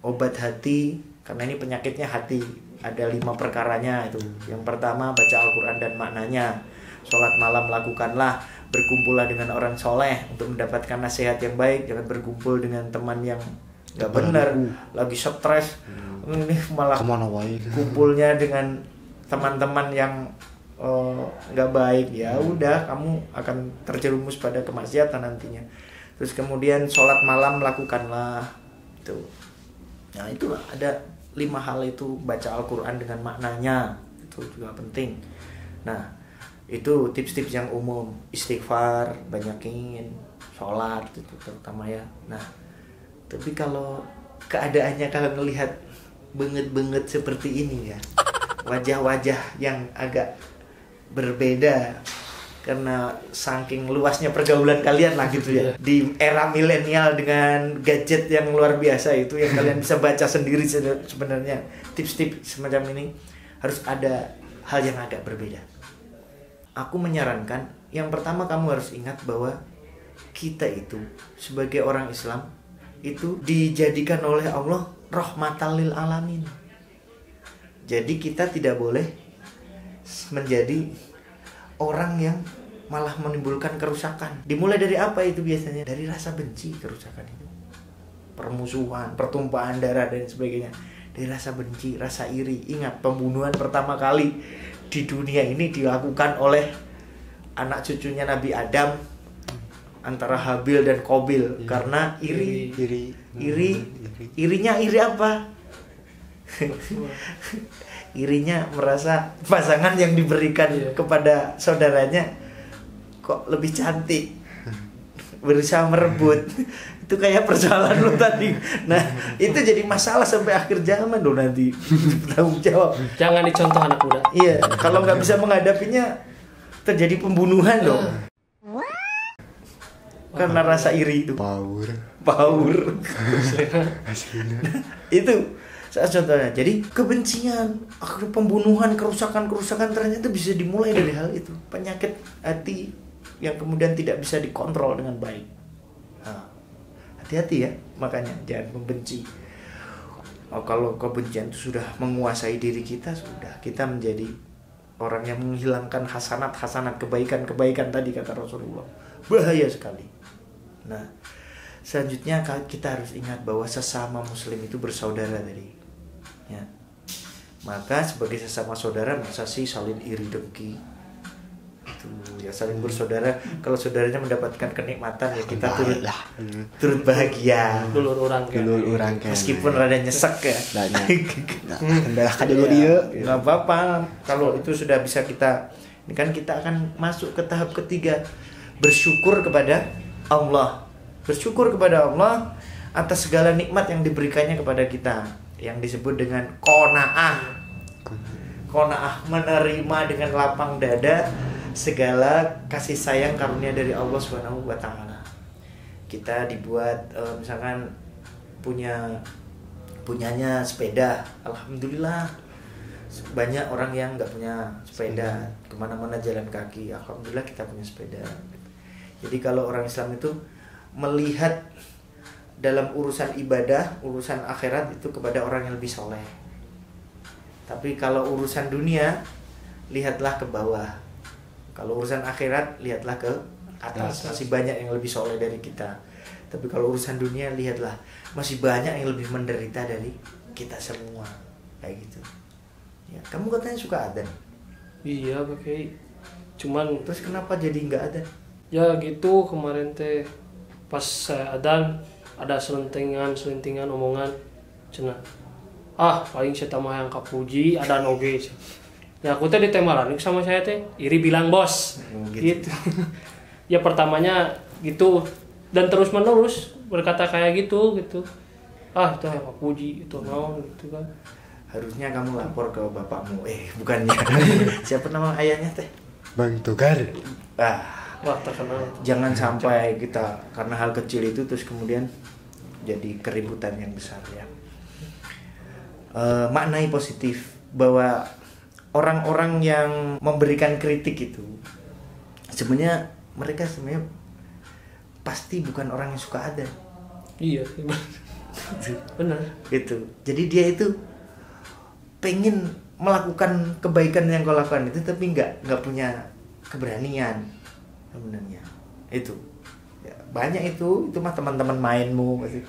obat hati, karena ini penyakitnya hati. Ada 5 perkaranya itu. Yang pertama baca Al-Quran dan maknanya. Sholat malam lakukanlah, berkumpullah dengan orang soleh untuk mendapatkan nasihat yang baik. Jangan berkumpul dengan teman yang gak benar, lagi stres. Ini malah kumpulnya dengan teman-teman yang gak baik. Ya udah, kamu akan terjerumus pada kemaksiatan nantinya. Terus kemudian sholat malam lakukanlah itu. Nah itulah, ada 5 hal itu. Baca Al-Quran dengan maknanya, itu juga penting. Nah itu tips-tips yang umum. Istighfar, banyakin sholat itu terutama ya. Nah tapi kalau keadaannya, kalau melihat banget seperti ini ya, wajah-wajah yang agak berbeda karena saking luasnya pergaulan kalian lah gitu ya, di era milenial dengan gadget yang luar biasa itu, yang kalian bisa baca sendiri sebenarnya. Tips-tips semacam ini harus ada hal yang agak berbeda. Aku menyarankan, yang pertama kamu harus ingat bahwa kita itu sebagai orang Islam itu dijadikan oleh Allah rahmatan lil alamin. Jadi kita tidak boleh menjadi orang yang malah menimbulkan kerusakan. Dimulai dari apa itu biasanya? Dari rasa benci, kerusakan itu. Permusuhan, pertumpahan darah dan sebagainya. Dari rasa benci, rasa iri. Ingat, pembunuhan pertama kali di dunia ini dilakukan oleh anak cucunya Nabi Adam, antara Habil dan Qabil, karena iri. Irinya iri apa? Irinya merasa pasangan yang diberikan kepada saudaranya kok lebih cantik, berusaha merebut. Itu kayak persoalan lo tadi. Nah itu jadi masalah sampai akhir zaman lo nanti. Tanggung jawab. Jangan dicontoh anak muda. Iya, kalau nggak bisa menghadapinya terjadi pembunuhan loh. Karena rasa iri itu. Power. Itu salah contohnya. Jadi kebencian, pembunuhan, kerusakan ternyata bisa dimulai dari hal itu. Penyakit hati yang kemudian tidak bisa dikontrol dengan baik. Nah, hati-hati ya, makanya jangan membenci. Kalau kebencian itu sudah menguasai diri kita, sudah kita menjadi orang yang menghilangkan hasanat kebaikan tadi kata Rasulullah. Bahaya sekali. Nah, selanjutnya kita harus ingat bahwa sesama muslim itu bersaudara tadi. Ya. Maka sebagai sesama saudara, masa sih saling iri dengki? Itu ya, saling bersaudara. Kalau saudaranya mendapatkan kenikmatan ya kita turut bahagia. Dulur urang kan. Meskipun rada nyesek ya. Kendalahkan dulu dia. Enggak apa-apa. Kalau itu sudah bisa kita, ini kan kita akan masuk ke tahap ketiga, bersyukur kepada Allah. Bersyukur kepada Allah atas segala nikmat yang diberikannya kepada kita, yang disebut dengan qanaah. Qanaah, menerima dengan lapang dada segala kasih sayang karunia dari Allah Subhanahu wa taala. Kita dibuat misalkan punyanya sepeda, alhamdulillah. Banyak orang yang nggak punya sepeda, kemana-mana jalan kaki, alhamdulillah kita punya sepeda. Jadi kalau orang Islam itu melihat dalam urusan ibadah, urusan akhirat itu kepada orang yang lebih soleh. Tapi kalau urusan dunia, lihatlah ke bawah. Kalau urusan akhirat, lihatlah ke atas. Masih banyak yang lebih soleh dari kita. Tapi kalau urusan dunia, lihatlah masih banyak yang lebih menderita dari kita semua. Kayak gitu. Ya, kamu katanya suka adzan. Iya, pakai. Cuman terus kenapa jadi nggak adzan? Ya gitu, kemarin teh pas saya adzan ada selentingan omongan cenah. Paling saya mah yang kapuji ada oge. Ya aku teh ditembalanik sama saya teh, iri bilang bos. Gitu. Ya pertamanya gitu dan terus menerus berkata kayak gitu. Itu yang kapuji itu naon gitu kan. Harusnya kamu lapor ke bapakmu. Bukannya. Siapa nama ayahnya teh? Bang Togar. Wah, terkenal. Jangan sampai kita karena hal kecil itu terus kemudian jadi keributan yang besar ya. Maknai positif bahwa orang-orang yang memberikan kritik itu sebenarnya mereka pasti bukan orang yang suka adzan. Iya. Benar. Gitu. Jadi dia itu pengen melakukan kebaikan yang kau lakukan itu, tapi nggak punya keberanian sebenarnya. Itu ya, banyak itu mah teman-teman mainmu pasti.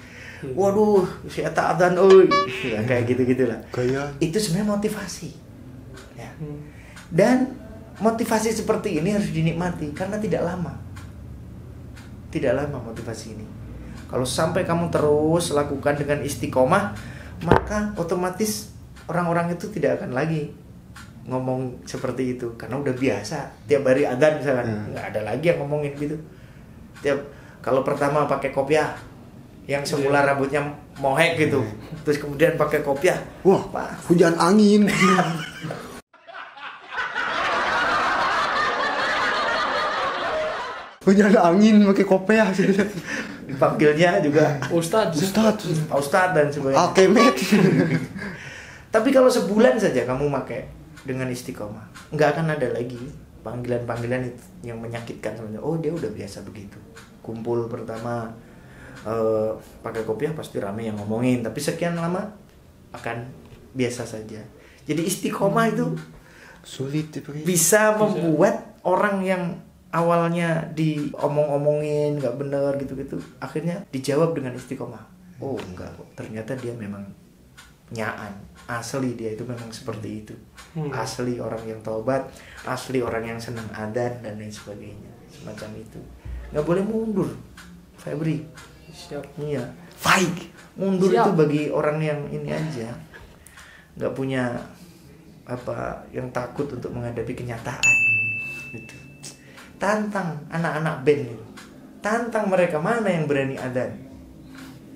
Waduh, si eta adzan euy. Ya, kayak gitu-gitulah. Kayak Itu sebenarnya motivasi. Ya. Dan motivasi seperti ini harus dinikmati karena tidak lama. Tidak lama motivasi ini. Kalau sampai kamu terus lakukan dengan istiqomah, maka otomatis orang-orang itu tidak akan lagi ngomong seperti itu karena udah biasa. Tiap hari adzan misalkan, nggak ada lagi yang ngomongin gitu. Kalau pertama pakai kopiah yang semula rambutnya mohek gitu, terus kemudian pakai kopiah, wah, hujan angin. Hujan angin pakai kopiah sih. Dipanggilnya juga Ustadz. Ustadz dan sebagainya. Alkemet. Tapi kalau sebulan saja kamu pakai dengan istiqomah, nggak akan ada lagi panggilan-panggilan yang menyakitkan sebenarnya. Oh, dia udah biasa begitu. Kumpul pertama pakai kopiah pasti rame yang ngomongin, tapi sekian lama akan biasa saja. Jadi istiqomah itu Sulit bisa membuat orang yang awalnya diomong-omongin nggak bener gitu-gitu, akhirnya dijawab dengan istiqomah. Oh enggak kok, ternyata dia memang nyaan, asli dia itu memang seperti itu. Asli orang yang taubat, asli orang yang senang adzan dan lain sebagainya, semacam itu. Nggak boleh mundur, Febri. Siap. Iya, fight. Mundur Siap. itu bagi orang yang ini aja, nggak punya apa, yang takut untuk menghadapi kenyataan. Gitu. Tantang anak-anak band itu. Tantang mereka, mana yang berani adzan.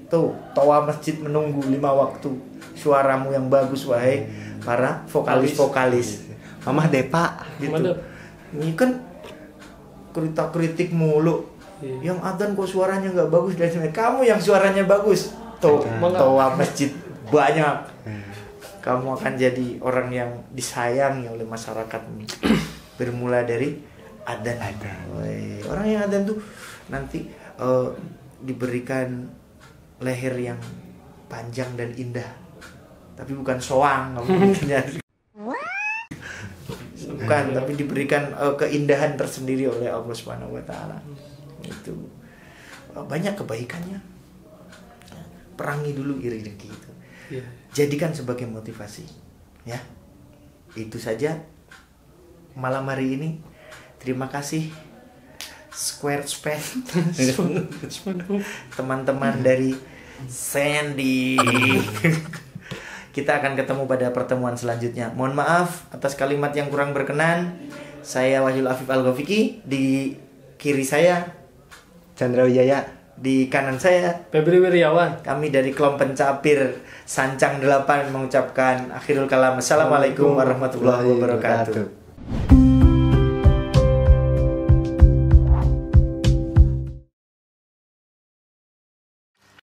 Tuh, toa masjid menunggu 5 waktu. Suaramu yang bagus wahai para vokalis-vokalis. Mamah Depa Gitu. Mantap. Ini kan kritik mulu. Iya. Yang adzan kok suaranya nggak bagus dan sebagainya. Kamu yang suaranya bagus. Tuh, toa masjid banyak. Kamu akan jadi orang yang disayangi oleh masyarakat. Bermula dari adzan. Orang yang adzan tuh nanti diberikan leher yang panjang dan indah, tapi bukan soang, bukan, tapi diberikan keindahan tersendiri oleh Allah Subhanahu Wa Taala. Itu banyak kebaikannya. Perangi dulu iri dengki itu. Iya. Jadikan sebagai motivasi, ya. Itu saja malam hari ini. Terima kasih Squarespace, teman-teman dari Sandy. Kita akan ketemu pada pertemuan selanjutnya. Mohon maaf atas kalimat yang kurang berkenan. Saya Wahyul Afif Al-Ghafiqi, di kiri saya Chandra Wijaya, di kanan saya Febri Wiryawan. kami dari kelompok pencapir Sancang 8 mengucapkan akhirul kalam. Assalamualaikum warahmatullahi wabarakatuh.